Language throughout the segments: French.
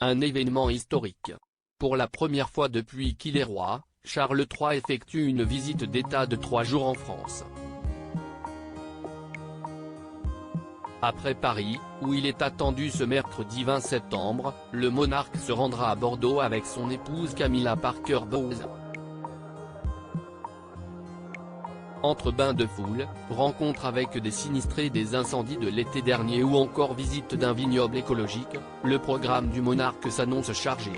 Un événement historique. Pour la première fois depuis qu'il est roi, Charles III effectue une visite d'État de 3 jours en France. Après Paris, où il est attendu ce mercredi 20 septembre, le monarque se rendra à Bordeaux avec son épouse Camilla Parker Bowles. Entre bains de foule, rencontres avec des sinistrés des incendies de l'été dernier ou encore visite d'un vignoble écologique, le programme du monarque s'annonce chargé.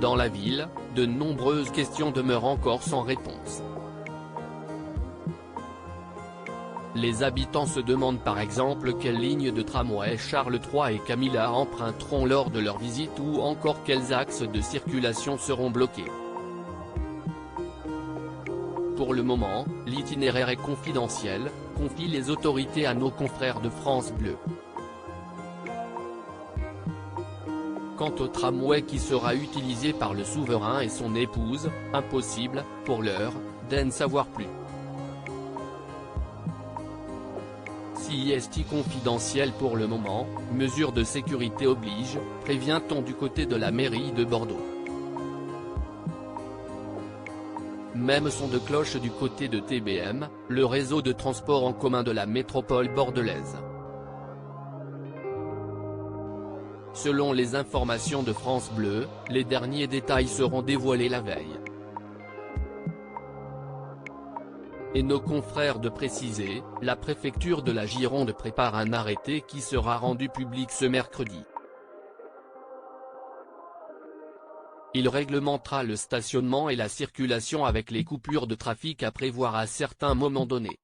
Dans la ville, de nombreuses questions demeurent encore sans réponse. Les habitants se demandent par exemple quelle ligne de tramway Charles III et Camilla emprunteront lors de leur visite ou encore quels axes de circulation seront bloqués. Pour le moment, l'itinéraire est confidentiel, confient les autorités à nos confrères de France Bleu. Quant au tramway qui sera utilisé par le souverain et son épouse, impossible, pour l'heure, d'en savoir plus. Si est confidentiel pour le moment, mesures de sécurité oblige, prévient-on du côté de la mairie de Bordeaux. Même son de cloche du côté de TBM, le réseau de transport en commun de la métropole bordelaise. Selon les informations de France Bleu, les derniers détails seront dévoilés la veille. Et nos confrères de préciser, la préfecture de la Gironde prépare un arrêté qui sera rendu public ce mercredi. Il réglementera le stationnement et la circulation avec les coupures de trafic à prévoir à certains moments donnés.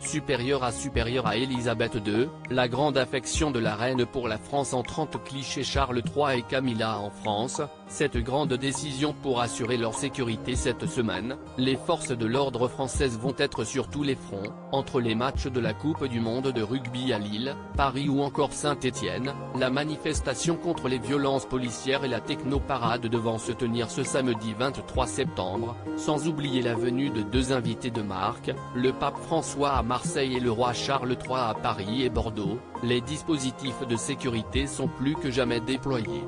Supérieure à Élisabeth II, la grande affection de la reine pour la France en 30 clichés Charles III et Camilla en France, cette grande décision pour assurer leur sécurité cette semaine, les forces de l'ordre françaises vont être sur tous les fronts, entre les matchs de la Coupe du Monde de rugby à Lille, Paris ou encore Saint-Étienne, la manifestation contre les violences policières et la technoparade devant se tenir ce samedi 23 septembre, sans oublier la venue de 2 invités de marque, le pape François à Marseille et le roi Charles III à Paris et Bordeaux, les dispositifs de sécurité sont plus que jamais déployés.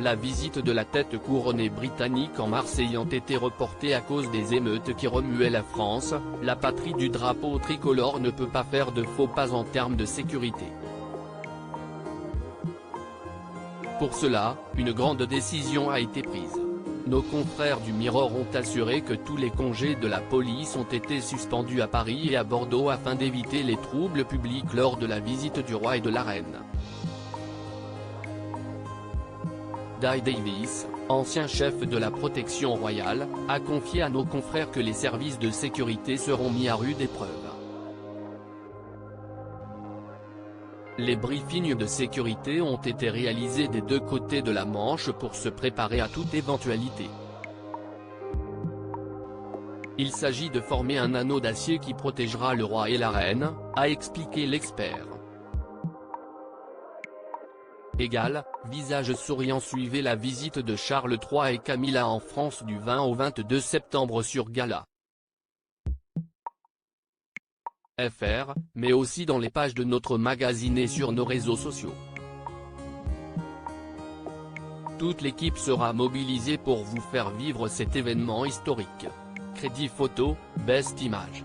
La visite de la tête couronnée britannique en mars ayant été reportée à cause des émeutes qui remuaient la France, la patrie du drapeau tricolore ne peut pas faire de faux pas en termes de sécurité. Pour cela, une grande décision a été prise. Nos confrères du Mirror ont assuré que tous les congés de la police ont été suspendus à Paris et à Bordeaux afin d'éviter les troubles publics lors de la visite du roi et de la reine. Dai Davis, ancien chef de la protection royale, a confié à nos confrères que les services de sécurité seront mis à rude épreuve. Les briefings de sécurité ont été réalisés des 2 côtés de la Manche pour se préparer à toute éventualité. Il s'agit de former un anneau d'acier qui protégera le roi et la reine, a expliqué l'expert. Égal, visage souriant suivait la visite de Charles III et Camilla en France du 20 au 22 septembre sur Gala. .fr, mais aussi dans les pages de notre magazine et sur nos réseaux sociaux. Toute l'équipe sera mobilisée pour vous faire vivre cet événement historique. Crédit photo, Best Image.